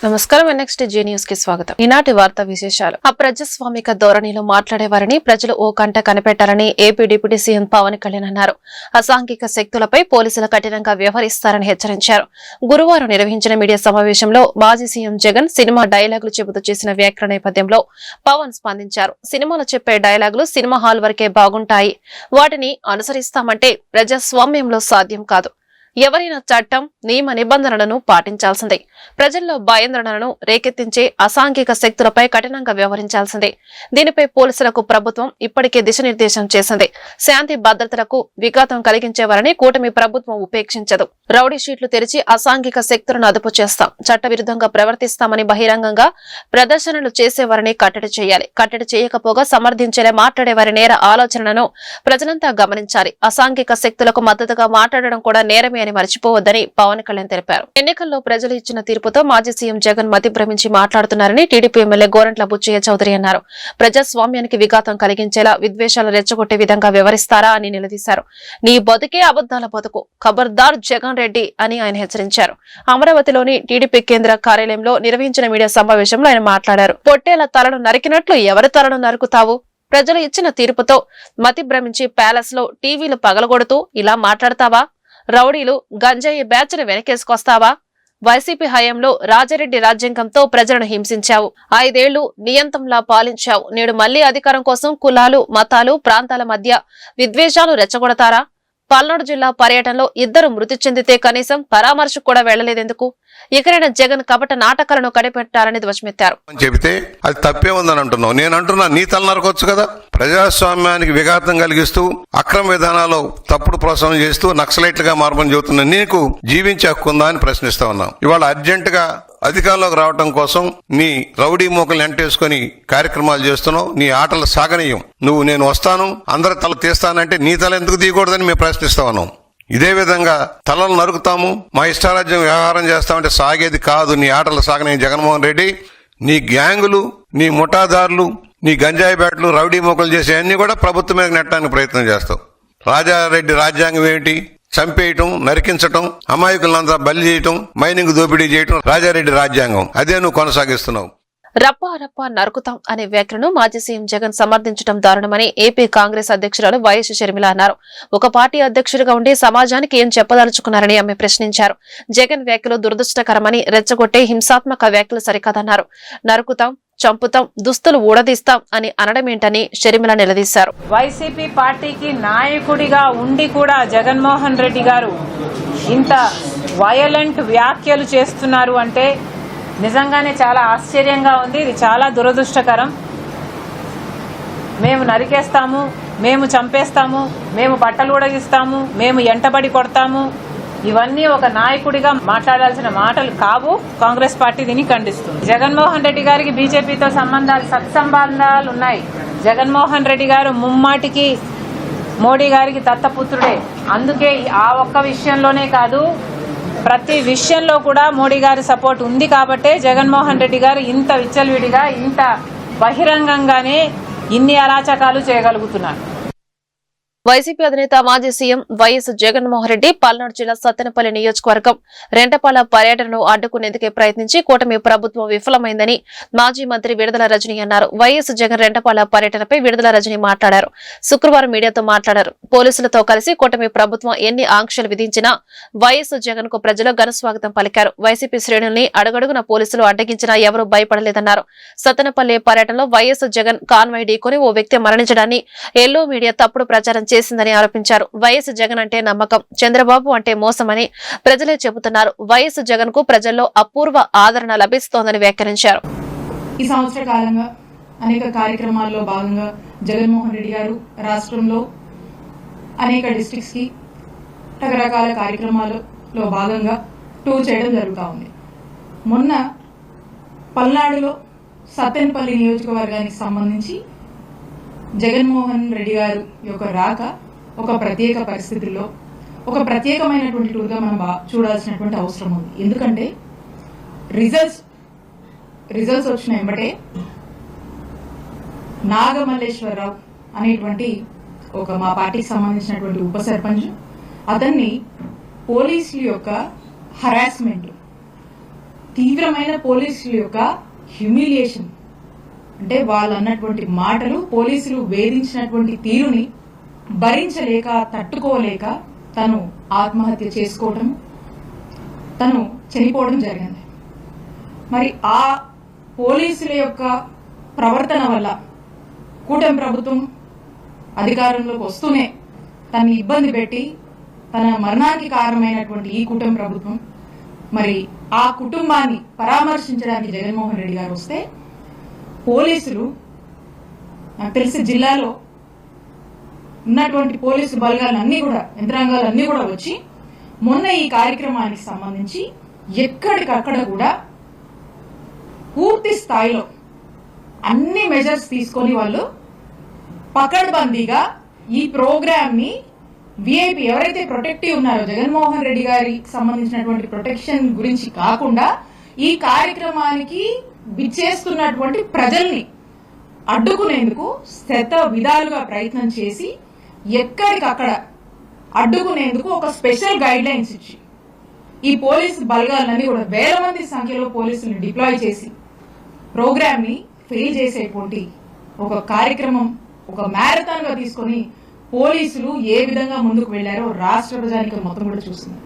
నమస్కారం. Next G news కి స్వాగతం. ఈనాటి వార్తా విశేషాలు. అప్రజాస్వామిక ధోరణిలో మాట్లాడేవారని ప్రజలు ఓ కంట కనిపెట్టాలని AP deputy CM Pawan Kalyan అన్నారు. అసాంఘిక శక్తులపై పోలీసులు కఠినంగా వ్యవహరిస్తారని హెచ్చరించారు. గురువారం నిర్వహించిన మీడియా సమావేశంలో మాజీ సీఎం జగన్ సినిమా డైలాగులు చెబుతూ చేసిన వ్యాఖ్యల నేపథ్యంలో పవన్ స్పందించారు. సినిమాలో చెప్పే డైలాగులు సినిమా హాల్ వరకే బాగుంటాయి, వాటిని అనుసరిస్తామంటే ప్రజాస్వామ్యంలో సాధ్యం కాదు. ఎవరైనా చట్టం నియమ నిబంధనలను పాటించాల్సిందే. ప్రజల్లో భయాందోళనలను రేకెత్తించే అసాంఘిక శక్తులపై కఠినంగా వ్యవహరించాల్సిందే. దీనిపై పోలీసులకు ప్రభుత్వం ఇప్పటికే దిశానిర్దేశం చేసింది. శాంతి భద్రతలకు విఘాతం కలిగించేవారని కూటమి ప్రభుత్వం ఉపేక్షించదు. రౌడీ షీట్లు తెరిచి అసాంఘిక శక్తులను అదుపు చేస్తాం, చట్టవిరుద్ధంగా ప్రవర్తిస్తామని బహిరంగంగా ప్రదర్శనలు చేసేవారిని కట్టడి చేయాలి. కట్టడి చేయకపోగా సమర్థించేలా మాట్లాడేవారి నేర ఆలోచనలను ప్రజలంతా గమనించాలి. అసాంఘిక శక్తులకు మద్దతుగా మాట్లాడడం కూడా నేరమే అని మర్చిపోవద్దని పవన్ కళ్యాణ్ తెలిపారు. ఎన్నికల్లో ప్రజలు ఇచ్చిన తీర్పుతో మాజీ సీఎం జగన్ మతి భ్రమించి మాట్లాడుతున్నారని టీడీపీ ఎమ్మెల్యే గోరంట్ల బుచ్చయ్య చౌదరి అన్నారు. ప్రజాస్వామ్యానికి విఘాతం కలిగించేలా విద్వేషాలు రెచ్చగొట్టే విధంగా వ్యవహరిస్తారా అని నిలదీశారు. నీ బతుకే అబద్దాల బతుకు, ఖబర్దార్ జగన్ రెడ్డి అని ఆయన హెచ్చరించారు. అమరావతిలోని టీడీపీ కేంద్ర కార్యాలయంలో నిర్వహించిన మీడియా సమావేశంలో ఆయన మాట్లాడారు. పొట్టేల తలను నరికినట్లు ఎవరి తలను నరుకుతావు? ప్రజలు ఇచ్చిన తీర్పుతో మతి భ్రమించి ప్యాలెస్ లో టీవీలు పగలగొడుతూ ఇలా మాట్లాడతావా? రౌడీలు గంజాయి బ్యాచ్ను వెనకేసుకొస్తావా? వైసీపీ హయాంలో రాజారెడ్డి రాజ్యాంగంతో ప్రజలను హింసించావు. 5 ఏళ్లు నియంత్రంలా పాలించావు. నేడు మళ్లీ అధికారం కోసం కులాలు, మతాలు, ప్రాంతాల మధ్య విద్వేషాలు రెచ్చగొడతారా? పల్నాడు జిల్లా పర్యటనలో 2 మృతి చెందితే కనీసం పరామర్శకు కూడా వెళ్లలేదెందుకు? ఇకరైనా జగన్ కపట నాటకాలను కడిపెట్టారని ధ్వజమెత్తారు. చెబితే అది తప్పే ఉందని అంటున్నావు. నేను అంటున్నా, నీ తల నరకొచ్చు కదా. ప్రజాస్వామ్యానికి విఘాతం కలిగిస్తూ అక్రమ విధానాలు తప్పుడు ప్రోత్సాహం చేస్తూ నక్సలైట్లుగా మారమని చెబుతున్నా నీకు జీవించే హక్కు ఉందా అని ప్రశ్నిస్తా ఉన్నాం. ఇవాళ అర్జెంటుగా అధికారంలోకి రావడం కోసం నీ రౌడీ మూకల్ని ఎంటేసుకుని కార్యక్రమాలు చేస్తున్నావు. నీ ఆటలు సాగనీయం. నేను వస్తాను, అందరి తల తీస్తానంటే నీ తల ఎందుకు తీయకూడదని మేము ప్రశ్నిస్తా ఉన్నాం. ఇదే విధంగా తలలు నరుకుతాము, మా ఇష్టారాజ్యం వ్యవహారం చేస్తామంటే సాగేది కాదు. నీ ఆటలు సాగని జగన్మోహన్ రెడ్డి, నీ గ్యాంగులు, నీ ముఠాదారులు, నీ గంజాయి బ్యాట్లు, రౌడీ మూకలు చేసే అన్ని కూడా ప్రభుత్వం మీద నెట్టడానికి ప్రయత్నం చేస్తావు. రాజారెడ్డి రాజ్యాంగం ఏంటి? చంపేయటం, నరికించటం, అమాయకులంతా బలి చేయటం, మైనింగ్ దోపిడీ చేయటం రాజారెడ్డి రాజ్యాంగం. అదే నువ్వు కొనసాగిస్తున్నావు. రప్పా రప్పా నరుకుతాం అనే వ్యాఖ్యలను మాజీ సీఎం జగన్ సమర్థించడం దారుణమని ఏపీ కాంగ్రెస్ అధ్యక్షురాలు వైఎస్ షర్మిల అన్నారు. ఒక పార్టీ అధ్యక్షుడిగా ఉండి సమాజానికి ఏం చెప్పదలుచుకున్నారని ఆమె ప్రశ్నించారు. జగన్ వ్యాఖ్యలు దురదృష్టకరమని, రెచ్చగొట్టే హింసాత్మక వ్యాఖ్యలు సరికాదన్నారు. నరుకుతాం, చంపుతాం, దుస్తులు ఊడదీస్తాం అని అనడమేంటని షర్మిల నిలదీశారు. వైసీపీ పార్టీకి నాయకుడిగా ఉండి కూడా జగన్మోహన్ రెడ్డి గారు ఇంత వయలెంట్ వ్యాఖ్యలు చేస్తున్నారు అంటే నిజంగానే చాలా ఆశ్చర్యంగా ఉంది. ఇది చాలా దురదృష్టకరం. మేము నరికేస్తాము, మేము చంపేస్తాము, మేము బట్టలు ఉడగిస్తాము, మేము ఎంటబడి కొడతాము, ఇవన్నీ ఒక నాయకుడిగా మాట్లాడాల్సిన మాటలు కావు. కాంగ్రెస్ పార్టీ దీన్ని ఖండిస్తుంది. జగన్మోహన్ రెడ్డి గారికి బీజేపీతో సత్సంబంధాలు ఉన్నాయి. జగన్మోహన్ రెడ్డి గారు ముమ్మాటికి మోడీ గారికి దత్తపుత్రుడే. అందుకే ఆ ఒక్క విషయంలోనే కాదు, ప్రతి విషయంలో కూడా మోడీ గారి సపోర్ట్ ఉంది కాబట్టే జగన్మోహన్ రెడ్డి గారు ఇంత విచ్చలవిడిగా, ఇంత బహిరంగంగానే ఇన్ని అరాచకాలు చేయగలుగుతున్నారు. వైసీపీ అధినేత మాజీ సీఎం వైఎస్ జగన్మోహన్ రెడ్డి పల్నాడు జిల్లా సత్తెనపల్లి నియోజకవర్గం రెంటపాల పర్యటనను అడ్డుకునేందుకే ప్రయత్నించి కూటమి ప్రభుత్వం విఫలమైందని మాజీ మంత్రి విడుదల రజని అన్నారు. వైఎస్ జగన్ రెంటపాల పర్యటనపై విడుదల రజని మాట్లాడారు. శుక్రవారం మీడియాతో మాట్లాడారు. పోలీసులతో కలిసి కూటమి ప్రభుత్వం ఎన్ని ఆంక్షలు విధించినా వైఎస్ జగన్ కు ప్రజలు ఘనస్వాగతం పలికారు. వైసీపీ శ్రేణుల్ని అడుగడుగున పోలీసులు అడ్డగించినా ఎవరూ భయపడలేదన్నారు. సత్తెనపల్లి పర్యటనలో వైఎస్ జగన్ కాన్వాయ్ ఢీకొని ఓ వ్యక్తి మరణించడాన్ని ఎల్లో మీడియా తప్పుడు ప్రచారం చేసిందని ఆరోపించారు. వైఎస్ జగన్ అంటే నమ్మకం, చంద్రబాబు అంటే మోసమని ప్రజలే చెబుతున్నారు. వైఎస్ జగన్ కు ప్రజల్లో అపూర్వ ఆదరణ లభిస్తోందని వ్యాఖ్యానించారు. ఈ సంవత్సర కాలంగా అనేక కార్యక్రమాల్లో భాగంగా జగన్మోహన్ రెడ్డి గారు రాష్ట్రంలో అనేక డిస్ట్రిక్ట్స్ కి రకరకాల కార్యక్రమాలలో భాగంగా టూర్ చేయడం జరుగుతూ ఉంది. మొన్న పల్నాడులో సత్తెనపల్లి నియోజకవర్గానికి సంబంధించి జగన్మోహన్ రెడ్డి గారు యొక్క రాక ఒక ప్రత్యేక పరిస్థితుల్లో ఒక ప్రత్యేకమైనటువంటి టూర్గా మనం చూడాల్సినటువంటి అవసరం ఉంది. ఎందుకంటే రిజల్ట్స్ వచ్చిన వెంబటే నాగమల్లేశ్వరరావు అనేటువంటి ఒక మా పార్టీకి సంబంధించినటువంటి ఉప సర్పంచ్, అతన్ని పోలీసుల యొక్క హరాస్మెంట్ తీవ్రమైన పోలీసుల యొక్క హ్యూమిలియేషన్, అంటే వాళ్ళు అన్నటువంటి మాటలు, పోలీసులు వేధించినటువంటి తీరుని భరించలేక, తట్టుకోలేక తను ఆత్మహత్య చేసుకోవడం, తను చనిపోవడం జరిగింది. మరి ఆ పోలీసుల యొక్క ప్రవర్తన వల్ల కూటమి ప్రభుత్వం అధికారంలోకి వస్తూనే తనని ఇబ్బంది పెట్టి తన మరణానికి కారణమైనటువంటి ఈ కూటమి ప్రభుత్వం మరి ఆ కుటుంబాన్ని పరామర్శించడానికి జగన్మోహన్ రెడ్డి గారు వస్తే పోలీసులు, నాకు తెలిసి జిల్లాలో ఉన్నటువంటి పోలీసు బలగాలన్నీ కూడా, యంత్రాంగాలన్నీ కూడా వచ్చి మొన్న ఈ కార్యక్రమానికి సంబంధించి ఎక్కడికక్కడ కూడా పూర్తి స్థాయిలో అన్ని మెజర్స్ తీసుకొని వాళ్ళు పకడ్బందీగా ఈ ప్రోగ్రామ్ ని విఐపి ఎవరైతే ప్రొటెక్టివ్ ఉన్నారో జగన్మోహన్ రెడ్డి గారికి సంబంధించినటువంటి ప్రొటెక్షన్ గురించి కాకుండా ఈ కార్యక్రమానికి విచ్చేస్తున్నటువంటి ప్రజల్ని అడ్డుకునేందుకు శత విధాలుగా ప్రయత్నం చేసి ఎక్కడికక్కడ అడ్డుకునేందుకు ఒక స్పెషల్ గైడ్ లైన్స్ ఇచ్చి ఈ పోలీసు బలగాలన్నీ కూడా వేల మంది సంఖ్యలో పోలీసులను డిప్లాయ్ చేసి ప్రోగ్రామ్ ని ఫెయిల్ చేసేటువంటి ఒక కార్యక్రమం, ఒక మ్యారథాన్ గా తీసుకొని పోలీసులు ఏ విధంగా ముందుకు వెళ్లారో రాష్ట్ర ప్రజానికం మొత్తం కూడా చూస్తుంది.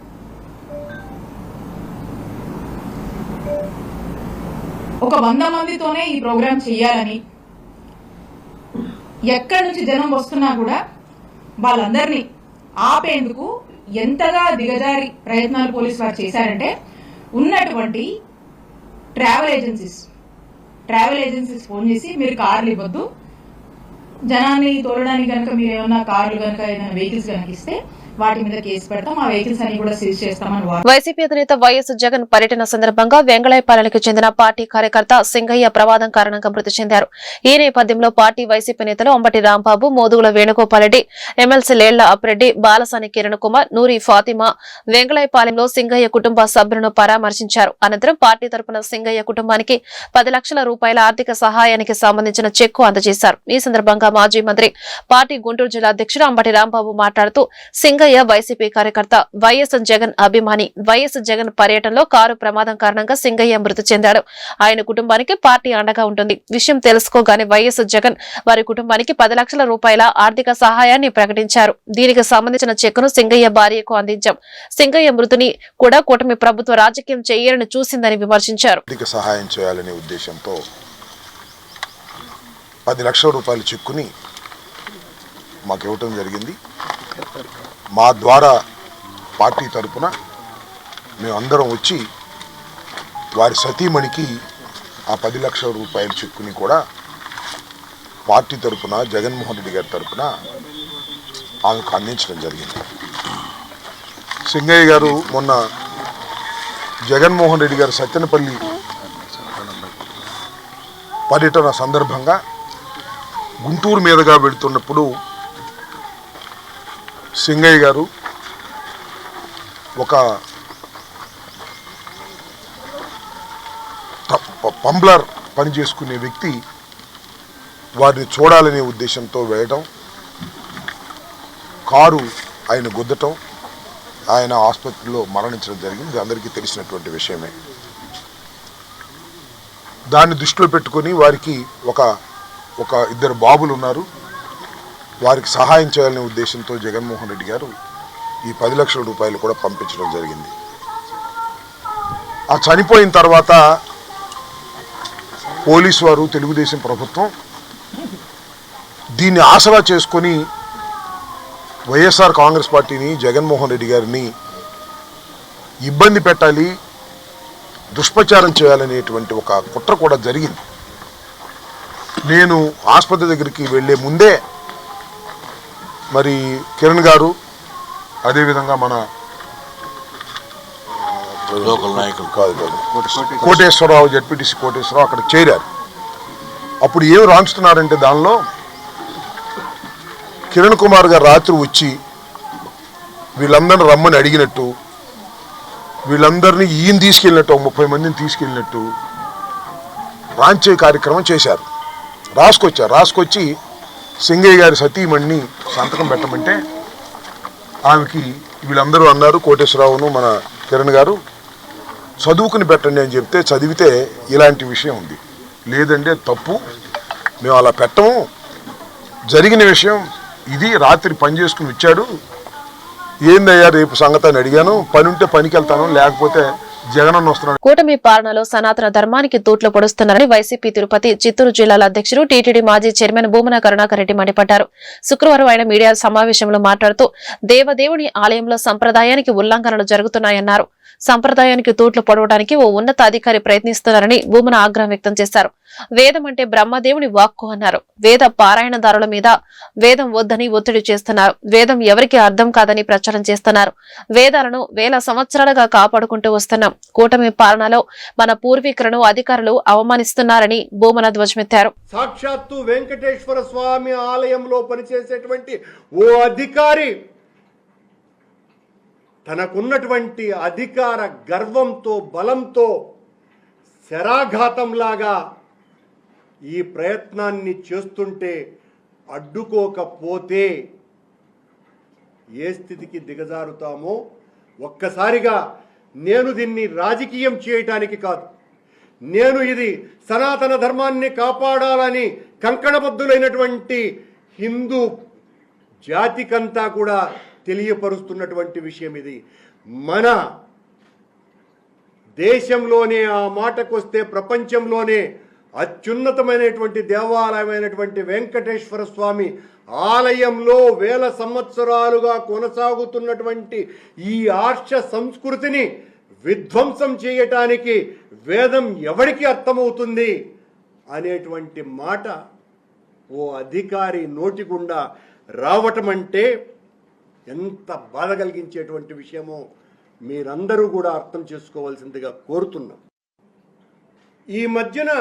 ఒక 100 మందితోనే ఈ ప్రోగ్రాం చేయాలని, ఎక్కడి నుంచి జనం వస్తున్నా కూడా వాళ్ళందరినీ ఆపేందుకు ఎంతగా దిగజారి ప్రయత్నాలు పోలీసు వారు చేశారంటే ఉన్నటువంటి ట్రావెల్ ఏజెన్సీస్ ఫోన్ చేసి మీరు కార్లు ఇవ్వద్దు, జనాన్ని తోలడానికి కనుక మీరు ఏమన్నా కార్లు కనుక ఏదైనా వెహికల్స్ కనుక ఇస్తే వాటి మీద కేసు పెడతాం, ఆ వెహికల్స్ అన్ని కూడా సీజ్ చేస్తామని వైసీపీ అధినేత వైఎస్ జగన్ పర్యటన సందర్భంగా వెంగళాయపాలెంకి చెందిన పార్టీ కార్యకర్త సింగయ్య ప్రమాదం కారణంగా మృతి చెందారు. ఈ నేపథ్యంలో పార్టీ వైసీపీ నేతలు అంబటి రాంబాబు, మోదుగుల వేణుగోపాలరెడ్డి, ఎమ్మెల్సీ లేళ్ల అప్రెడ్డి, బాలసాని కిరణ్ కుమార్, నూరి ఫాతిమా వెంగళాయపాలెంలో సింగయ్య కుటుంబ సభ్యులను పరామర్శించారు. అనంతరం పార్టీ తరపున సింగయ్య కుటుంబానికి 10 లక్షల రూపాయల ఆర్థిక సహాయానికి సంబంధించిన చెక్కు అందజేశారు. ఈ సందర్భంగా మాజీ మంత్రి, పార్టీ గుంటూరు జిల్లా అధ్యక్షుడు అంబటి రాంబాబు మాట్లాడుతూ సింగయ్య వైసీపీ కార్యకర్త, వైఎస్ జగన్ అభిమాని. వైఎస్ జగన్ పర్యటనలో కారు ప్రమాదం కారణంగా సింగయ్య మృతి చెందాడు. ఆయన కుటుంబానికి పార్టీ అండగా ఉంటుంది. విషయం తెలుసుకోగానే వైఎస్ జగన్ వారి కుటుంబానికి 10 లక్షల రూపాయల ఆర్థిక సహాయాన్ని ప్రకటించారు. దీనికి సంబంధించిన చెక్కును సింగయ్య భార్యకు అందించాం. సింగయ్య మృతిని కూడా కూటమి ప్రభుత్వ రాజకీయం చేయాలని చూసిందని విమర్శించారు. సహాయం చేయాలనే ఉద్దేశంతో 10 లక్షల రూపాయల చెక్కుని మాకు ఇవ్వటం జరిగింది. మా ద్వారా పార్టీ తరపున మేమందరం వచ్చి వారి సతీమణికి ఆ 10 లక్షల రూపాయల చెక్కుని కూడా పార్టీ తరపున, జగన్మోహన్ రెడ్డి గారి తరపున ఆమెకు అందించడం జరిగింది. సింగయ్య గారు మొన్న జగన్మోహన్ రెడ్డి గారు సత్తెనపల్లి పర్యటన సందర్భంగా గుంటూరు మీదుగా వెళుతున్నప్పుడు సింగయ్య గారు ఒక పంబ్లర్ పని చేసుకునే వ్యక్తి వారిని చూడాలనే ఉద్దేశంతో వెళ్ళడం, కారు ఆయన గుద్దటం, ఆయన ఆసుపత్రిలో మరణించడం జరిగింది. అందరికీ తెలిసినటువంటి విషయమే. దాన్ని దృష్టిలో పెట్టుకొని వారికి ఒక 2 బాబులు ఉన్నారు. వారికి సహాయం చేయాలనే ఉద్దేశంతో జగన్మోహన్ రెడ్డి గారు ఈ 10 లక్షల రూపాయలు కూడా పంపించడం జరిగింది. ఆ చనిపోయిన తర్వాత పోలీసు వారు, తెలుగుదేశం ప్రభుత్వం దీన్ని ఆసరా చేసుకొని వైఎస్ఆర్ కాంగ్రెస్ పార్టీని, జగన్మోహన్ రెడ్డి గారిని ఇబ్బంది పెట్టాలి, దుష్ప్రచారం చేయాలనేటువంటి ఒక కుట్ర కూడా జరిగింది. నేను ఆసుపత్రి దగ్గరికి వెళ్లే ముందే మరి కిరణ్ గారు, అదేవిధంగా మన కోటేశ్వరరావు, జడ్పీటీసీ కోటేశ్వరరావు అక్కడ చేరారు. అప్పుడు ఏం రాంచుతున్నారంటే దానిలో కిరణ్ కుమార్ గారు రాత్రి వచ్చి వీళ్ళందరిని రమ్మని అడిగినట్టు, వీళ్ళందరినీ ఈయన తీసుకెళ్ళినట్టు, 30 మందిని తీసుకెళ్ళినట్టు రాంచే కార్యక్రమం చేశారు. రాసుకొచ్చి సింగయ్య గారి సతీమణిని సంతకం పెట్టమంటే ఆమెకి వీళ్ళందరూ అన్నారు, కోటేశ్వరరావును మన కిరణ్ గారు, చదువుకుని పెట్టండి అని చెప్తే చదివితే ఇలాంటి విషయం ఉంది. లేదంటే తప్పు, మేము అలా పెట్టము, జరిగిన విషయం ఇది, రాత్రి పని చేసుకుని వచ్చాడు, ఏందయ్యా రేపు సంగతి అని అడిగాను, పని ఉంటే పనికి వెళ్తాను, లేకపోతే జగనన్న వస్తున్నాడు. కూటమి పాలనలో సనాతన ధర్మానికి తూట్లు పొడుస్తున్నారని వైసీపీ తిరుపతి చిత్తూరు జిల్లాల అధ్యక్షుడు టీటీడీ మాజీ చైర్మన్ భూమన కరుణాకర్ రెడ్డి మండిపడ్డారు. శుక్రవారం ఆయన మీడియా సమావేశంలో మాట్లాడుతూ దేవదేవుని ఆలయంలో సంప్రదాయానికి ఉల్లంఘనలు జరుగుతున్నాయన్నారు. సంప్రదాయానికి తూట్లు పొడవడానికి ఓ ఉన్నత అధికారి ప్రయత్నిస్తున్నారని భూమన ఆగ్రహం వ్యక్తం చేశారు. వేదం అంటే బ్రహ్మదేవుని వాక్కు అన్నారు. వేద పారాయణదారుల మీద వేదం వద్దని ఒత్తిడి చేస్తున్నారు. వేదం ఎవరికి అర్థం కాదని ప్రచారం చేస్తున్నారు. వేదాలను వేల సంవత్సరాలుగా కాపాడుకుంటూ వస్తున్నాం. కూటమి పాలనలో మన పూర్వీకులను అధికారులు అవమానిస్తున్నారని భూమన ధ్వజమెత్తారు. సాక్షాత్తు వెంకటేశ్వర స్వామి ఆలయంలో పనిచేసేటువంటి ఓ అధికారి తనకున్నటువంటి అధికార గర్వంతో బలంతో శరాఘాతంలాగా ఈ ప్రయత్నాన్ని చేస్తుంటే అడ్డుకోకపోతే ఏ స్థితికి దిగజారుతామో ఒక్కసారిగా నేను దీన్ని రాజకీయం చేయటానికి కాదు, నేను ఇది సనాతన ధర్మాన్ని కాపాడాలని కంకణబద్ధులైనటువంటి హిందూ జాతికంతా కూడా తెలియపరుస్తున్నటువంటి విషయం. ఇది మన దేశంలోనే, ఆ మాటకొస్తే ప్రపంచంలోనే అత్యున్నతమైనటువంటి దేవాలయమైనటువంటి వెంకటేశ్వర స్వామి ఆలయంలో వేల సంవత్సరాలుగా కొనసాగుతున్నటువంటి ఈ ఆర్ష సంస్కృతిని విధ్వంసం చేయటానికి వేదం ఎవరికి అర్థమవుతుంది అనేటువంటి మాట ఓ అధికారి నోటి గుండా రావటం అంటే ఎంత బాధ కలిగించేటువంటి విషయమో మీరందరూ కూడా అర్థం చేసుకోవాల్సిందిగా కోరుతున్నాం. ఈ మధ్యన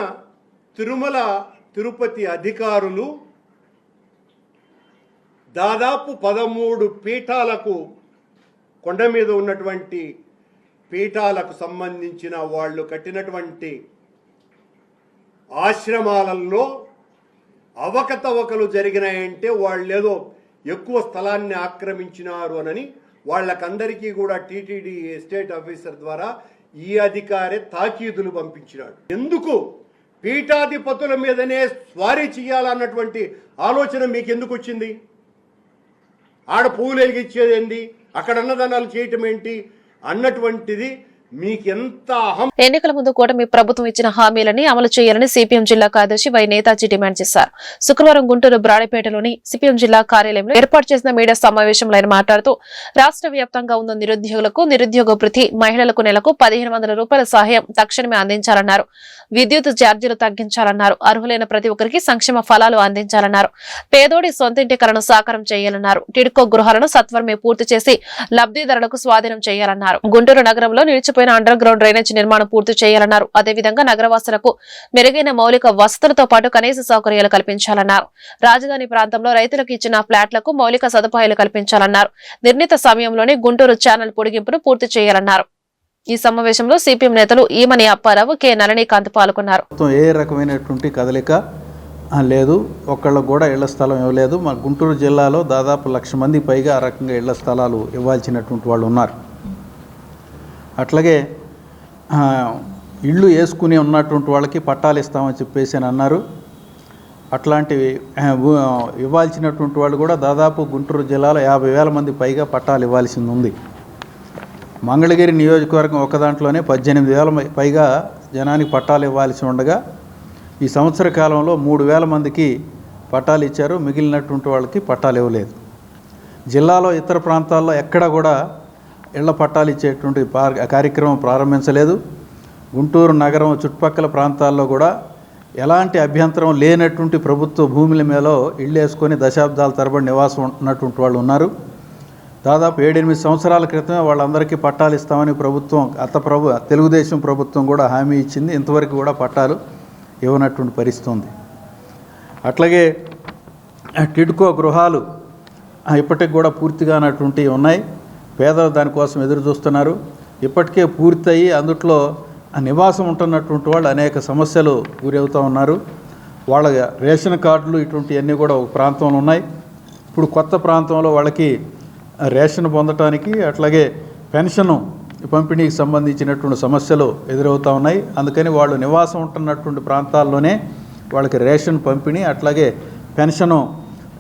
తిరుమల తిరుపతి అధికారులు దాదాపు 13 పీఠాలకు, కొండ మీద ఉన్నటువంటి పీఠాలకు సంబంధించిన వాళ్ళు కట్టినటువంటి ఆశ్రమాలలో అవకతవకలు జరిగినాయంటే వాళ్ళేదో ఎక్కువ స్థలాన్ని ఆక్రమించినారు అని వాళ్ళకందరికీ కూడా టీటీడీ ఎస్టేట్ ఆఫీసర్ ద్వారా ఈ అధికారి తాకీదులు పంపించినాడు. ఎందుకు పీఠాధిపతుల మీదనే స్వారీ చేయాలన్నటువంటి ఆలోచన మీకు ఎందుకు వచ్చింది? ఆడ పువ్వులు వెలిగించేది ఏంటి, అక్కడ అన్నదానాలు చేయటం ఏంటి అన్నటువంటిది మీకెంత అహం. ఎన్నికల ముందు కూటమి ప్రభుత్వం ఇచ్చిన హామీలని అమలు చేయాలని సిపిఎం జిల్లా కార్యదర్శి వై నేతాజీ డిమాండ్ చేశారు. శుక్రవారం గుంటూరు బ్రాడపేటలోని సిపిఎం జిల్లా కార్యాలయంలో ఏర్పాటు చేసిన మీడియా సమావేశంలో ఆయన మాట్లాడుతూ రాష్ట్ర వ్యాప్తంగా ఉన్న నిరుద్యోగులకు నిరుద్యోగ భృతి, మహిళలకు నెలకు 1500 రూపాయల సహాయం తక్షణమే అందించాలన్నారు. విద్యుత్ ఛార్జీలు తగ్గించాలన్నారు. అర్హులైన ప్రతి ఒక్కరికి సంక్షేమ ఫలాలు అందించాలన్నారు. పేదోడి సొంతింటి కలను సాకారం చేయాలన్నారు. టిడ్కో గృహాలను సత్వరమే పూర్తి చేసి లబ్ధిదారులకు స్వాధీనం చేయాలన్నారు. గుంటూరు నగరంలో నిలిచిపోయిన అండర్ గ్రౌండ్ డ్రైనేజ్ నిర్మాణం పూర్తి చేయాలన్నారు. అదేవిధంగా నగరవాసులకు మెరుగైన మౌలిక వసతులతో పాటు కనీస సౌకర్యాలు కల్పించాలన్నారు. రాజధాని ప్రాంతంలో రైతులకు ఇచ్చిన ఫ్లాట్లకు మౌలిక సదుపాయాలు కల్పించాలన్నారు. నిర్ణీత సమయంలోనే గుంటూరు ఛానల్ పొడిగింపును పూర్తి చేయాలన్నారు. ఈ సమావేశంలో సిపిఎం నేతలు ఈమని అప్పారావు, కె నళినీకాంత్ పాల్గొన్నారు. ఏ రకమైనటువంటి కదలిక లేదు, ఒక్కళ్ళకు కూడా ఇళ్ల స్థలం ఇవ్వలేదు. మన గుంటూరు జిల్లాలో దాదాపు 1,00,000 మంది పైగా ఆ రకంగా ఇళ్ల స్థలాలు ఇవ్వాల్సినటువంటి వాళ్ళు ఉన్నారు. అట్లాగే ఇళ్ళు వేసుకుని ఉన్నటువంటి వాళ్ళకి పట్టాలు ఇస్తామని చెప్పేసి అని అన్నారు. అట్లాంటివి ఇవ్వాల్సినటువంటి వాళ్ళు కూడా దాదాపు గుంటూరు జిల్లాలో 50,000 మంది పైగా పట్టాలు ఇవ్వాల్సింది ఉంది. మంగళగిరి నియోజకవర్గం ఒక దాంట్లోనే 18,000 పైగా జనానికి పట్టాలు ఇవ్వాల్సి ఉండగా ఈ సంవత్సర కాలంలో 3,000 మందికి పట్టాలు ఇచ్చారు. మిగిలినటువంటి వాళ్ళకి పట్టాలు ఇవ్వలేదు. జిల్లాలో ఇతర ప్రాంతాల్లో ఎక్కడ కూడా ఇళ్ల పట్టాలు ఇచ్చేటువంటి కార్యక్రమం ప్రారంభించలేదు. గుంటూరు నగరం చుట్టుపక్కల ప్రాంతాల్లో కూడా ఎలాంటి అభ్యంతరం లేనటువంటి ప్రభుత్వ భూముల మీద ఇళ్ళు వేసుకొని దశాబ్దాల తరబడి నివాసం ఉన్నటువంటి వాళ్ళు ఉన్నారు. దాదాపు 7-8 సంవత్సరాల క్రితమే వాళ్ళందరికీ పట్టాలు ఇస్తామని ప్రభుత్వం, తెలుగుదేశం ప్రభుత్వం కూడా హామీ ఇచ్చింది. ఇంతవరకు కూడా పట్టాలు ఇవ్వనటువంటి పరిస్థితి ఉంది. అట్లాగే టిడ్కో గృహాలు ఇప్పటికి కూడా పూర్తిగానటువంటివి ఉన్నాయి. పేదలు దానికోసం ఎదురు చూస్తున్నారు. ఇప్పటికే పూర్తయి అందుట్లో నివాసం ఉంటున్నటువంటి వాళ్ళు అనేక సమస్యలు గురవుతూ ఉన్నారు. వాళ్ళ రేషన్ కార్డులు ఇటువంటివన్నీ కూడా ఒక ప్రాంతంలో ఉన్నాయి. ఇప్పుడు కొత్త ప్రాంతంలో వాళ్ళకి రేషన్ పొందటానికి, అట్లాగే పెన్షను పంపిణీకి సంబంధించినటువంటి సమస్యలు ఎదురవుతూ ఉన్నాయి. అందుకని వాళ్ళు నివాసం ఉంటున్నటువంటి ప్రాంతాల్లోనే వాళ్ళకి రేషన్ పంపిణీ అట్లాగే పెన్షను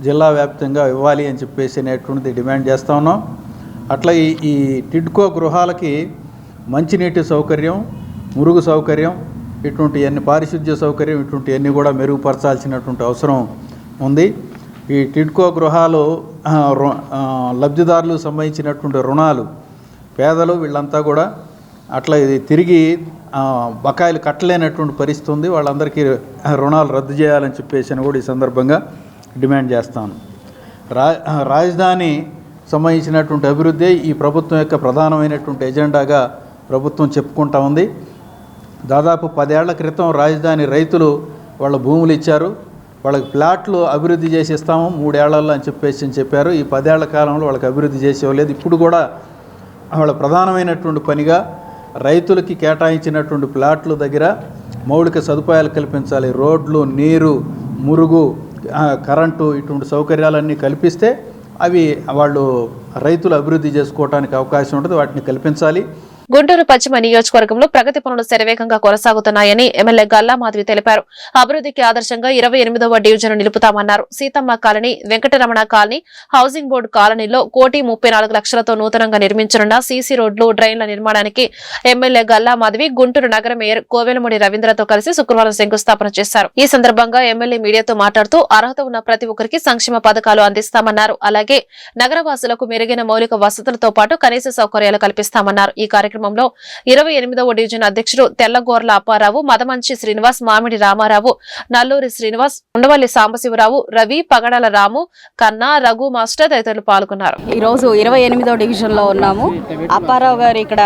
జిల్లా వ్యాప్తంగా ఇవ్వాలి అని చెప్పేసి అనేటువంటిది డిమాండ్ చేస్తూ ఉన్నాం. అట్లాగే ఈ టిడ్కో గృహాలకి మంచినీటి సౌకర్యం, మురుగు సౌకర్యం, ఇటువంటివన్నీ పారిశుద్ధ్య సౌకర్యం ఇటువంటివన్నీ కూడా మెరుగుపరచాల్సినటువంటి అవసరం ఉంది. ఈ టిడ్కో గృహాలు లబ్ధిదారులకు సంబంధించినటువంటి రుణాలు పేదలు వీళ్ళంతా కూడా అట్లా ఇది తిరిగి బకాయిలు కట్టలేనటువంటి పరిస్థితి ఉంది. వాళ్ళందరికీ రుణాలు రద్దు చేయాలని చెప్పేసి కూడా ఈ సందర్భంగా డిమాండ్ చేస్తాను. రాజధాని సంబంధించినటువంటి అభివృద్ధి ఈ ప్రభుత్వం యొక్క ప్రధానమైనటువంటి ఎజెండాగా ప్రభుత్వం చెప్పుకుంటా ఉంది. దాదాపు 10 ఏళ్ల క్రితం రాజధాని రైతులు వాళ్ళ భూములు ఇచ్చారు, వాళ్ళకి ప్లాట్లు అభివృద్ధి చేసి ఇస్తాము 3 ఏళ్లలో అని చెప్పారు. ఈ 10 ఏళ్ల కాలంలో వాళ్ళకి అభివృద్ధి చేసేవాలేదు. ఇప్పుడు కూడా వాళ్ళ ప్రధానమైనటువంటి పనిగా రైతులకి కేటాయించినటువంటి ప్లాట్ల దగ్గర మౌలిక సదుపాయాలు కల్పించాలి. రోడ్లు, నీరు, మురుగు, కరెంటు ఇటువంటి సౌకర్యాలన్నీ కల్పిస్తే అవి వాళ్ళు రైతులు అభివృద్ధి చేసుకోవడానికి అవకాశం ఉంటుంది. వాటిని కల్పించాలి. గుంటూరు పశ్చిమ నియోజకవర్గంలో ప్రగతి పనులు శరవేగంగా కొనసాగుతున్నాయని ఎమ్మెల్యే గల్లా మాధవి తెలిపారు. అభివృద్ధికి ఆదర్శంగా 28వ డివిజన్ నిలుపుతామన్నారు. Seethamma colony, Venkataramana colony, housing board కాలనీలో 1,34,00,000తో నూతనంగా నిర్మించనున్న సీసీ రోడ్లు, డ్రైన్ల నిర్మాణానికి ఎమ్మెల్యే గల్లా మాధవి గుంటూరు నగర మేయర్ కోవెలమూడి రవీంద్రతో కలిసి శుక్రవారం శంకుస్థాపన చేశారు. ఈ సందర్భంగా ఎమ్మెల్యే మీడియాతో మాట్లాడుతూ అర్హత ఉన్న ప్రతి ఒక్కరికి సంక్షేమ పథకాలు అందిస్తామన్నారు. అలాగే నగరవాసులకు మెరుగైన మౌలిక వసతులతో పాటు కనీస సౌకర్యాలు కల్పిస్తామన్నారు. ఈ కార్యక్రమంలో 28వ డివిజన్ అధ్యక్షుడు తెల్లగోర్ల అప్పారావు, మదమంచి శ్రీనివాస్, మామిడి రామారావు, నల్లూరి శ్రీనివాస్, ఉండవల్లి సాంబశివరావు, రవి, పగడాల రాము, కన్నా, రఘు మాస్టర్ తదితరులు పాల్గొన్నారు. ఈ రోజు 28వ డివిజన్ లో ఉన్నాము. అప్పారావు గారు ఇక్కడ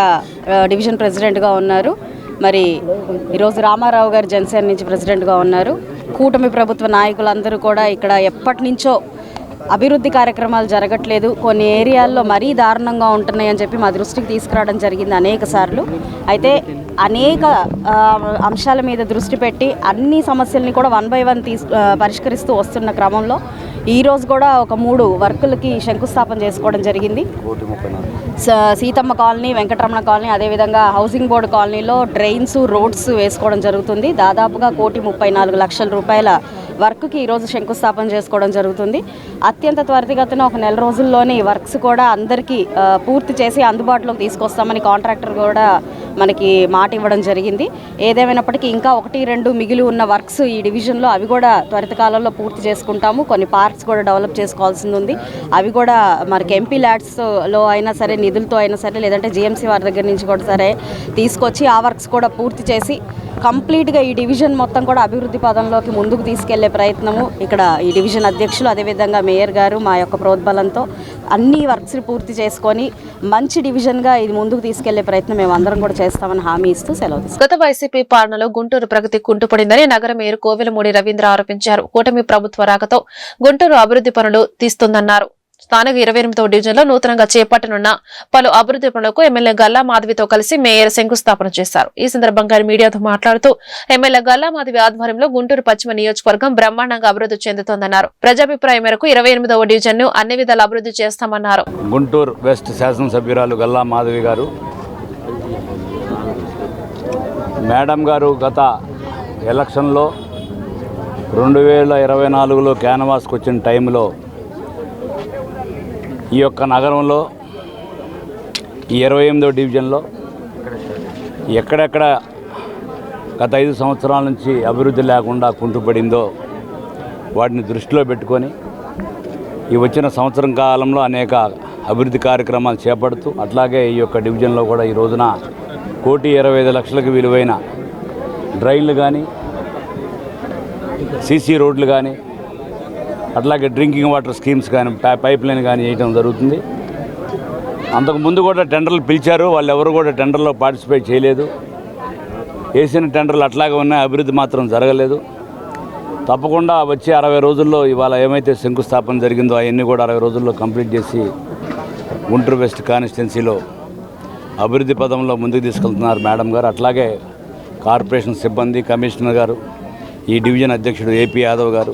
డివిజన్ ప్రెసిడెంట్ గా ఉన్నారు. మరి ఈరోజు రామారావు గారు జనసేన నుంచి ప్రెసిడెంట్ గా ఉన్నారు. కూటమి ప్రభుత్వ నాయకులందరూ కూడా ఇక్కడ ఎప్పటి నుంచో అభివృద్ధి కార్యక్రమాలు జరగట్లేదు, కొన్ని ఏరియాల్లో మరీ దారుణంగా ఉంటున్నాయని చెప్పి మా దృష్టికి తీసుకురావడం జరిగింది అనేక సార్లు. అయితే అనేక అంశాల మీద దృష్టి పెట్టి అన్ని సమస్యల్ని కూడా 1 by 1 పరిష్కరిస్తూ వస్తున్న క్రమంలో ఈరోజు కూడా ఒక 3 వర్కులకి శంకుస్థాపన చేసుకోవడం జరిగింది. సీతమ్మ కాలనీ, వెంకటరమణ కాలనీ, అదేవిధంగా హౌసింగ్ బోర్డు కాలనీలో డ్రైన్స్, రోడ్స్ వేసుకోవడం జరుగుతుంది. దాదాపుగా 1,34,00,000 రూపాయల వర్క్కి ఈరోజు శంకుస్థాపన చేసుకోవడం జరుగుతుంది. అత్యంత త్వరితగతిన ఒక 1 నెల రోజుల్లోనే వర్క్స్ కూడా అందరికీ పూర్తి చేసి అందుబాటులోకి తీసుకొస్తామని కాంట్రాక్టర్ కూడా మనకి మాట ఇవ్వడం జరిగింది. ఏదేమైనప్పటికీ ఇంకా 1-2 మిగిలి ఉన్న వర్క్స్ ఈ డివిజన్లో అవి కూడా త్వరిత కాలంలో పూర్తి చేసుకుంటాము. కొన్ని పార్క్స్ కూడా డెవలప్ చేసుకోవాల్సింది ఉంది. అవి కూడా మనకి ఎంపీ ల్యాడ్స్లో అయినా సరే, నిధులతో అయినా సరే, లేదంటే జిఎంసీ వారి దగ్గర నుంచి కూడా సరే తీసుకొచ్చి ఆ వర్క్స్ కూడా పూర్తి చేసి కంప్లీట్గా ఈ డివిజన్ మొత్తం కూడా అభివృద్ధి పదంలోకి ముందుకు తీసుకెళ్లే ప్రయత్నము ఇక్కడ ఈ డివిజన్ అధ్యక్షులు, అదేవిధంగా మేయర్ గారు మా యొక్క ప్రోద్బలంతో అన్ని వర్క్స్ పూర్తి చేసుకొని మంచి డివిజన్గా ఇది ముందుకు తీసుకెళ్లే ప్రయత్నం మేము అందరం కూడా చేస్తామని హామీ ఇస్తూ సెలవు తీసుకుంటాం. గత వైసీపీ పాలనలో గుంటూరు ప్రగతి కుంటుపడిందని నగర మేయర్ కోవెలమూడి రవీంద్ర ఆరోపించారు. కూటమి ప్రభుత్వ రాకతో గుంటూరు అభివృద్ధి పనులు తీస్తుందన్నారు. స్థానిక 28వ డివిజన్లో నూతనంగా చేపట్టనున్న పలు అభివృద్ధి పనులకు ఎమ్మెల్యే గల్లా మాధవితో కలిసి మేయర్ శంకుస్థాపన చేశారు. ఈ సందర్భంగా మీడియాతో మాట్లాడుతూ ఎమ్మెల్యే గల్లా మాధవి ఆధ్వర్యంలో గుంటూరు పశ్చిమ నియోజకవర్గం బ్రహ్మాండంగా అభివృద్ధి చెందుతోందన్నారు. ప్రజాభిప్రాయం మేరకు 28వ డివిజన్ ను అన్ని విధాల అభివృద్ధి చేస్తామన్నారు. గుంటూరు వెస్ట్ శాసనసభ్యురాలు గల్లా మాధవి గారు, మేడం గారు గత ఎలక్షన్లో 2024లో క్యాన్వాస్కి వచ్చిన టైంలో ఈ యొక్క నగరంలో ఈ 28వ డివిజన్లో ఎక్కడెక్కడ గత 5 సంవత్సరాల నుంచి అభివృద్ధి లేకుండా కుంటుపడిందో వాటిని దృష్టిలో పెట్టుకొని ఈ వచ్చిన సంవత్సరం కాలంలో అనేక అభివృద్ధి కార్యక్రమాలు చేపడుతూ అట్లాగే ఈ యొక్క డివిజన్లో కూడా ఈ రోజున 1,25,00,000కి విలువైన డ్రైన్లు కానీ, సీసీ రోడ్లు కానీ, అట్లాగే డ్రింకింగ్ వాటర్ స్కీమ్స్ కానీ, పైప్ లైన్ కానీ వేయడం జరుగుతుంది. అంతకుముందు కూడా టెండర్లు పిలిచారు, వాళ్ళు ఎవరు కూడా టెండర్లో పార్టిసిపేట్ చేయలేదు. వేసిన టెండర్లు అట్లాగే ఉన్నాయి, అభివృద్ధి మాత్రం జరగలేదు. తప్పకుండా వచ్చే 60 రోజుల్లో ఇవాళ ఏమైతే శంకుస్థాపన జరిగిందో అవన్నీ కూడా 60 రోజుల్లో కంప్లీట్ చేసి గుంటూరు వెస్ట్ కాన్స్టిట్యున్సీలో అభివృద్ధి పదంలో ముందుకు తీసుకెళ్తున్నారు మేడం గారు. అట్లాగే కార్పొరేషన్ సిబ్బంది, కమిషనర్ గారు, ఈ డివిజన్ అధ్యక్షుడు ఏపీ యాదవ్ గారు,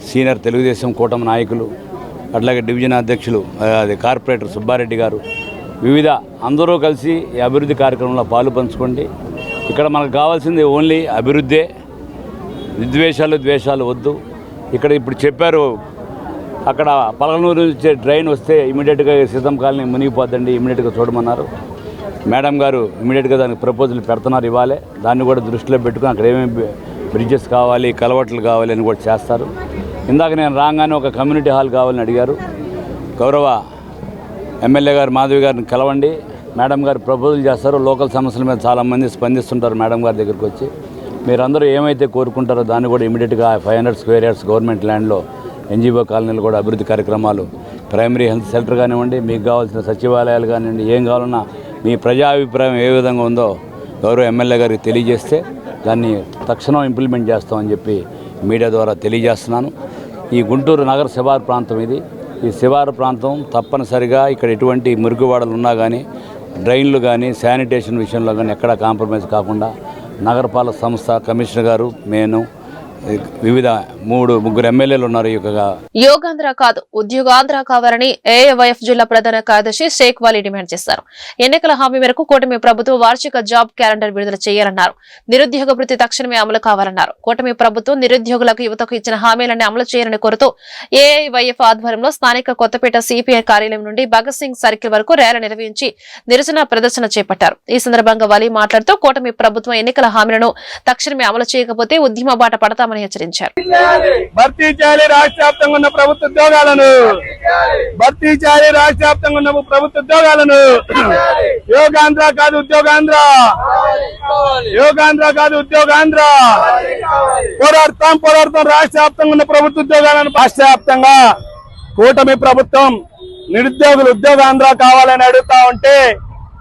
సీనియర్ తెలుగుదేశం కూటమి నాయకులు, అట్లాగే డివిజన్ అధ్యక్షులు కార్పొరేటర్ సుబ్బారెడ్డి గారు, వివిధ అందరూ కలిసి ఈ అభివృద్ధి కార్యక్రమంలో పాలు పంచుకోండి. ఇక్కడ మనకు కావాల్సింది ఓన్లీ అభివృద్ధే, విద్వేషాలు ద్వేషాలు వద్దు. ఇక్కడ ఇప్పుడు చెప్పారు అక్కడ పలకనూరు నుంచి డ్రైన్ వస్తే ఇమీడియట్గా సీతం కాలనీ మునిగిపోద్దండి, ఇమీడియట్గా చూడమన్నారు. మేడం గారు ఇమీడియట్గా దానికి ప్రపోజల్ పెడుతున్నారు ఇవ్వాలి. దాన్ని కూడా దృష్టిలో పెట్టుకుని అక్కడ ఏమేమి బ్రిడ్జెస్ కావాలి, కలవట్లు కావాలి అని కూడా చేస్తారు. ఇందాక నేను రాగానే ఒక కమ్యూనిటీ హాల్ కావాలని అడిగారు. గౌరవ ఎమ్మెల్యే గారు మాధవి గారిని కలవండి, మేడం గారు ప్రపోజల్ చేస్తారు. లోకల్ సమస్యల మీద చాలామంది స్పందిస్తుంటారు మేడం గారి దగ్గరికి వచ్చి. మీరందరూ ఏమైతే కోరుకుంటారో దాన్ని కూడా ఇమీడియట్గా 500 స్క్వేర్ యార్డ్స్ గవర్నమెంట్ ల్యాండ్లో ఎన్జిఓ కాలనీలు కూడా అభివృద్ధి కార్యక్రమాలు, ప్రైమరీ హెల్త్ సెంటర్ కానివ్వండి, మీకు కావాల్సిన సచివాలయాలు కానివ్వండి, ఏం కావాలన్నా మీ ప్రజాభిప్రాయం ఏ విధంగా ఉందో గౌరవ ఎమ్మెల్యే గారికి తెలియజేస్తే దాన్ని తక్షణం ఇంప్లిమెంట్ చేస్తామని చెప్పి మీడియా ద్వారా తెలియజేస్తున్నాను. ఈ గుంటూరు నగర శివారు ప్రాంతం ఇది. ఈ శివారు ప్రాంతం తప్పనిసరిగా ఇక్కడ ఎటువంటి మురుగువాడలు ఉన్నా కానీ, డ్రైన్లు కానీ, శానిటేషన్ విషయంలో కానీ ఎక్కడా కాంప్రమైజ్ కాకుండా నగరపాలక సంస్థ కమిషనర్ గారు, నేను, వివిధ 3-3 ఎమ్మెల్యేలు ఉన్నారు. యోగాంధ్ర కాదు ఉద్యోగాంధ్ర కావాలని ఏఐవైఎఫ్ జిల్లా ప్రధాన కార్యదర్శి షేక్ వాలీ డిమాండ్ చేశారు. ఎన్నికల హామీ మేరకు కూటమి ప్రభుత్వం వార్షిక జాబ్ క్యాలెండర్ విడుదల చేయాలన్నారు. నిరుద్యోగ వృత్తి తక్షణమే అమలు కావాలన్నారు. కూటమి ప్రభుత్వం నిరుద్యోగులకు, యువతకు ఇచ్చిన హామీలన్నీ అమలు చేయాలని కోరుతూ ఏఐవైఎఫ్ ఆధ్వర్యంలో స్థానిక కొత్తపేట సిపిఐ కార్యాలయం నుండి భగత్ సింగ్ సర్కిల్ వరకు ర్యాలీ నిర్వహించి నిరసన ప్రదర్శన చేపట్టారు. ఈ సందర్భంగా వాలీ మాట్లాడుతూ కూటమి ప్రభుత్వం ఎన్నికల హామీలను తక్షణమే అమలు చేయకపోతే ఉద్యమ బాట పడతామని హెచ్చరించారు. భర్తీ చేయాలి రాష్ట్ర వ్యాప్తంగా ఉన్న ప్రభుత్వ ఉద్యోగాలను, భర్తీ చేయాలి రాష్ట్ర వ్యాప్తంగా ఉన్న ప్రభుత్వ ఉద్యోగాలను. యోగాంధ్ర కాదు ఉద్యోగాంధ్ర, యోగాంధ్ర కాదు ఉద్యోగాంధ్ర. పోరాడతాం రాష్ట్ర వ్యాప్తంగా ఉన్న ప్రభుత్వ ఉద్యోగాలను. రాష్ట్ర వ్యాప్తంగా కూటమి ప్రభుత్వం నిరుద్యోగులు ఉద్యోగాంధ్ర కావాలని అడుగుతా ఉంటే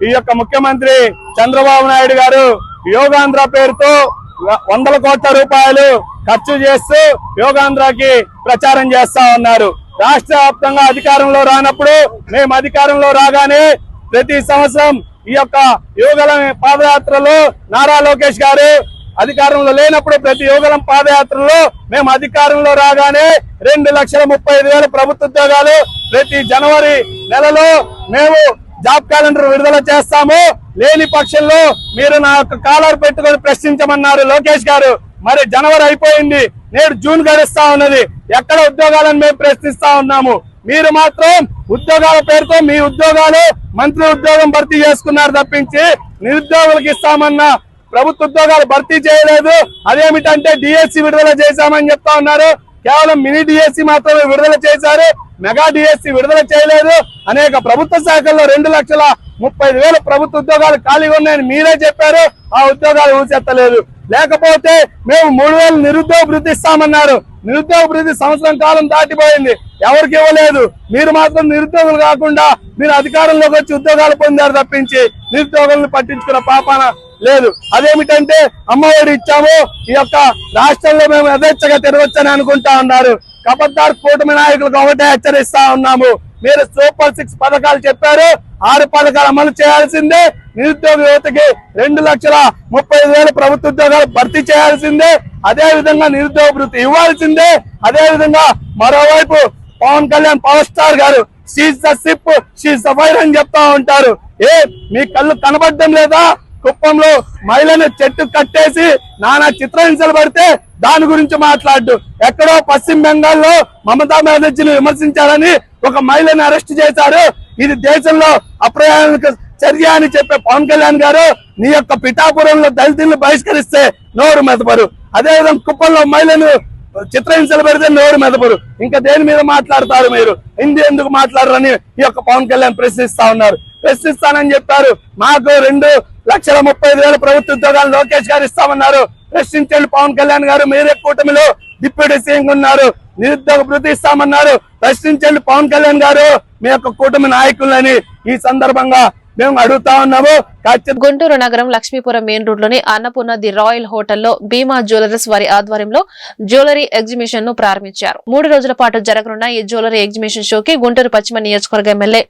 ఈ యొక్క ముఖ్యమంత్రి చంద్రబాబు నాయుడు గారు యోగాంధ్ర పేరుతో 100 కోట్ల రూపాయలు ఖర్చు చేస్తూ యోగాంధ్రకి ప్రచారం చేస్తా ఉన్నారు. రాష్ట్ర వ్యాప్తంగా అధికారంలో రానప్పుడు, మేము అధికారంలో రాగానే ప్రతి సంవత్సరం ఈ యొక్క యోగలం పాదయాత్రలో నారా లోకేష్ గారు అధికారంలో లేనప్పుడు ప్రతి యోగలం పాదయాత్రలో మేము అధికారంలో రాగానే 2,35,000 ప్రభుత్వ ఉద్యోగాలు ప్రతి జనవరి నెలలో మేము జాబ్ క్యాలెండర్ విడుదల చేస్తాము. లేని పక్షంలో మీరు నా యొక్క కాలర్ పెట్టుకొని ప్రశ్నించమన్నారు లోకేష్ గారు. మరి జనవరి అయిపోయింది, నేడు జూన్ గడుస్తా ఉన్నది. ఎక్కడ ఉద్యోగాలను మేము ప్రశ్నిస్తా ఉన్నాము. మీరు మాత్రం ఉద్యోగాల పేరుతో మీ ఉద్యోగాలు మంత్రి ఉద్యోగం భర్తీ చేసుకున్నారు తప్పించి నిరుద్యోగులకు ఇస్తామన్న ప్రభుత్వ ఉద్యోగాలు భర్తీ చేయలేదు. అదేమిటంటే డిఎస్సి విడుదల చేశామని చెప్తా ఉన్నారు. కేవలం మినీ డిఎస్సి మాత్రమే విడుదల చేశారు, మెగా డిఎస్సి విడుదల చేయలేదు. అనేక ప్రభుత్వ శాఖల్లో 2,35,000 ప్రభుత్వ ఉద్యోగాలు ఖాళీగా ఉన్నాయని మీరే చెప్పారు. ఆ ఉద్యోగాలు ఊసెత్తలేదు. లేకపోతే మేము 3,000 నిరుద్యోగ వృత్తి ఇస్తామన్నారు. నిరుద్యోగ వృత్తి సంవత్సరం కాలం దాటిపోయింది, ఎవరికి ఇవ్వలేదు. మీరు మాత్రం నిరుద్యోగులు కాకుండా మీరు అధికారంలోకి వచ్చి ఉద్యోగాలు పొందారు తప్పించి నిరుద్యోగులను పట్టించుకున్న పాపాన లేదు. అదేమిటంటే అమ్మఒడి ఇచ్చాము, ఈ యొక్క రాష్ట్రంలో మేము యథేచ్ఛగా తిరగొచ్చని అనుకుంటా ఉన్నారు. కబద్దార్ కూటమి నాయకులకు ఒకటే హెచ్చరిస్తా ఉన్నాము. మీరు సూపర్ 6 పథకాలు చెప్పారు, 6 పథకాలు అమలు చేయాల్సిందే. నిరుద్యోగ యువతకి 2,35,000 ప్రభుత్వ ఉద్యోగాలు భర్తీ చేయాల్సిందే. అదే విధంగా నిరుద్యోగ వృత్తి ఇవ్వాల్సిందే. అదే విధంగా మరోవైపు పవన్ కళ్యాణ్ పవర్ స్టార్ గారు she's the ship she's the fire అని చెప్తా ఉంటారు. మీ కళ్ళు కనబడడం లేదా? కుప్పంలో మహిళను చెట్టు కట్టేసి నానా చిత్రహింసలు పడితే దాని గురించి మాట్లాడు. ఎక్కడో పశ్చిమ బెంగాల్లో మమతా బెనర్జీని విమర్శించారని ఒక మహిళను అరెస్ట్ చేశారు. ఇది దేశంలో అప్రయాణిక చర్య అని చెప్పే పవన్ కళ్యాణ్ గారు నీ యొక్క పిఠాపురంలో దళితులను బహిష్కరిస్తే నోరు మెదపరు. అదేవిధంగా కుప్పంలో మహిళను చిత్రహింసలు పెడితే నోరు మెదపరు. ఇంకా దేని మీద మాట్లాడతారు మీరు? హిందీ ఎందుకు మాట్లాడరని ఈ యొక్క పవన్ కళ్యాణ్ ప్రశ్నిస్తా ఉన్నారు. ప్రశ్నిస్తానని చెప్పారు. మాకు 2,35,000 ప్రభుత్వ ఉద్యోగాలు లోకేష్ గారు ఇస్తామన్నారు. ప్రశ్నించండి పవన్ కళ్యాణ్ గారు, మీరే కూటమిలో డిప్యూటీ సీఎం ఉన్నారు. నిరుద్యోగ వృత్తి ఇస్తామన్నారు. ప్రశ్నించండి పవన్ కళ్యాణ్ గారు, మీ యొక్క కూటమి నాయకులని ఈ సందర్భంగా మేము అడుగుతా ఉన్నాము. గుంటూరు నగరం లక్ష్మీపురం మెయిన్ రోడ్ లోని అన్నపూర్ణ ది రాయల్ హోటల్లో భీమా జ్యువెలర్స్ వారి ఆధ్వర్యంలో జ్యువెలరీ ఎగ్జిబిషన్ ను ప్రారంభించారు. 3 రోజుల పాటు జరగనున్న ఈ జ్యువెలరీ ఎగ్జిబిషన్ షోకి గుంటూరు పశ్చిమ నియోజకవర్గ ఎమ్మెల్యే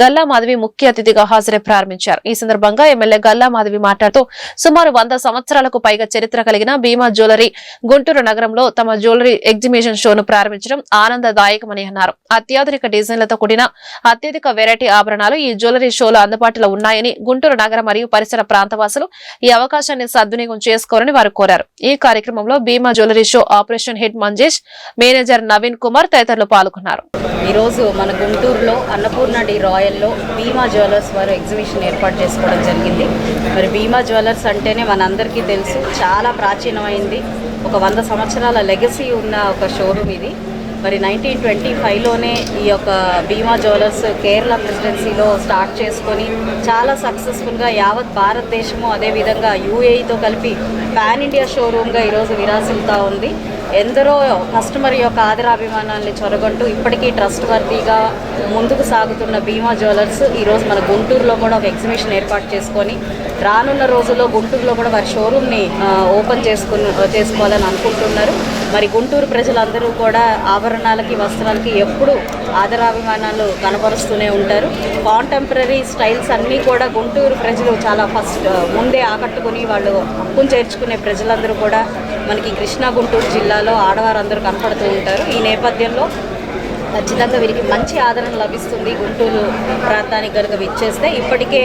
గల్లా మాధవి ముఖ్య అతిథిగా హాజరై ప్రారంభించారు. ఈ సందర్భంగా ఎమ్మెల్యే గల్లా మాధవి మాట్లాడుతూ సుమారు 100 సంవత్సరాలకు పైగా చరిత్ర కలిగిన భీమా జ్యువెలరీ గుంటూరు నగరంలో తమ జ్యువెలరీ ఎగ్జిబిషన్ షోను ప్రారంభించడం ఆనందదాయకమని అన్నారు. అత్యాధునిక డిజైన్లతో కూడిన అత్యధిక వెరైటీ ఆభరణాలు ఈ జ్యువెలరీ షోలో అందుబాటులో ఉన్నాయని గుంటూరు నగర మరియు పరిసర ప్రాంతవాసులు ఈ అవకాశాన్ని సద్వినియోగం చేసుకోవాలని వారు కోరారు. ఈ కార్యక్రమంలో Bhima jewellery show operation head Manjesh, manager Naveen Kumar తదితరులు పాల్గొన్నారు. ఈ రోజు మన గుంటూరులో అన్నపూర్ణ డి రాయల్లో భీమా జ్యువెలర్స్ వారు ఎగ్జిబిషన్ ఏర్పాటు చేసుకోవడం జరిగింది. మరి భీమా జ్యువెలర్స్ అంటేనే మనందరికీ తెలుసు, చాలా ప్రాచీనమైంది, ఒక 100 సంవత్సరాల లెగసీ ఉన్న ఒక షోరూమ్ ఇది. మరి 1925లోనే ఈ యొక్క భీమా జ్యువెలర్స్ కేరళ ప్రెసిడెన్సీలో స్టార్ట్ చేసుకొని చాలా సక్సెస్ఫుల్గా యావత్ భారతదేశము అదేవిధంగా యూఏఈతో కలిపి పాన్ ఇండియా షోరూమ్గా ఈరోజు విరాసిల్లుతూ ఉంది. ఎందరో కస్టమర్ యొక్క ఆదరాభిమానాన్ని చొరగొంటూ ఇప్పటికీ ట్రస్ట్ వర్తీగా ముందుకు సాగుతున్న భీమా జ్యువెలర్స్ ఈరోజు మన గుంటూరులో కూడా ఒక ఎగ్జిబిషన్ ఏర్పాటు చేసుకొని రానున్న రోజుల్లో గుంటూరులో కూడా వారి షోరూమ్ని ఓపెన్ చేసుకోవాలని అనుకుంటున్నారు. మరి గుంటూరు ప్రజలందరూ కూడా ఆభరణాలకి వస్త్రాలకి ఎప్పుడు ఆదరాభిమానాలు కనబరుస్తూనే ఉంటారు. కాంటెంపరీ స్టైల్స్ అన్నీ కూడా గుంటూరు ప్రజలు చాలా ముందే ఆకట్టుకుని వాళ్ళు హక్కును చేర్చుకునే ప్రజలందరూ కూడా మనకి కృష్ణా గుంటూరు జిల్లాలో ఆడవారందరూ కనపడుతూ ఉంటారు. ఈ నేపథ్యంలో ఖచ్చితంగా వీరికి మంచి ఆదరణ లభిస్తుంది. గుంటూరు ప్రాంతానికి కనుక విచ్చేస్తే ఇప్పటికే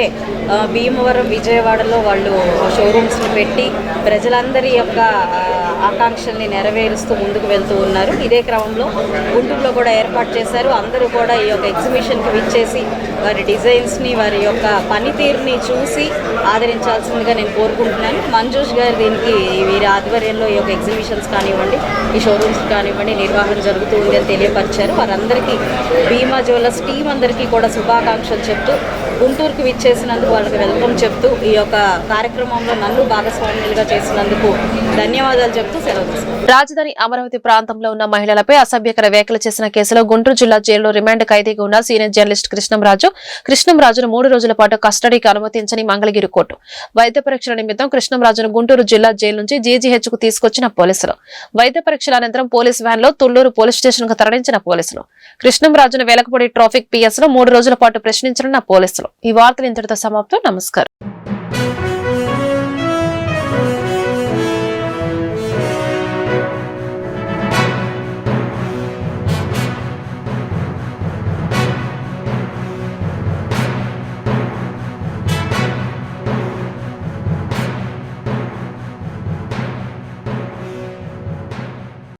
భీమవరం, విజయవాడలో వాళ్ళు షోరూమ్స్ని పెట్టి ప్రజలందరి యొక్క ఆకాంక్షల్ని నెరవేరుస్తూ ముందుకు వెళ్తూ ఉన్నారు. ఇదే క్రమంలో గుంటూరులో కూడా ఏర్పాటు చేశారు. అందరూ కూడా ఈ యొక్క ఎగ్జిబిషన్కి విచ్చేసి వారి డిజైన్స్ని, వారి యొక్క పనితీరుని చూసి ఆదరించాల్సిందిగా నేను కోరుకుంటున్నాను. మంజూష్ గారు దీనికి వీరి ఆధ్వర్యంలో ఈ యొక్క ఎగ్జిబిషన్స్ కానివ్వండి, ఈ షోరూమ్స్ కానివ్వండి నిర్వహణ జరుగుతూ ఉంది అని తెలియపరిచారు. వారందరికీ భీమా జ్యువెలర్స్ టీం అందరికీ కూడా శుభాకాంక్షలు చెప్తూ, గుంటూరుకు విచ్చేసినందుకు వాళ్ళకి వెల్కమ్ చెప్తూ, ఈ యొక్క కార్యక్రమంలో నన్ను భాగస్వాములుగా చేసినందుకు ధన్యవాదాలు చెప్తూ సెలవు తీసుకుంటాను. రాజధాని అమరావతి ప్రాంతంలో ఉన్న మహిళలపై అసభ్యకర వ్యాఖ్యలు చేసిన కేసులో గుంటూరు జిల్లా జైలులో రిమాండ్ ఖైదీగా ఉన్న సీనియర్ జర్నలిస్ట్ కృష్ణంరాజును 3 రోజుల పాటు కస్టడీకి అనుమతించని మంగళగిరి కోర్టు. వైద్య పరీక్షల నిమిత్తం కృష్ణంరాజును గుంటూరు జిల్లా జైలు నుంచి జీజీహెచ్ కు తీసుకొచ్చిన పోలీసులు. వైద్య పరీక్షల అనంతరం పోలీస్ వ్యాన్ లో తుళ్లూరు పోలీస్ స్టేషన్ కు తరలించిన పోలీసులు. కృష్ణంరాజును వెలకపూడి ట్రాఫిక్ పిఎస్ లో 3 రోజుల పాటు ప్రశ్నించనున్న పోలీసులు. ఈ వార్తలు ఇంతటితో సమాప్తం. నమస్కారం.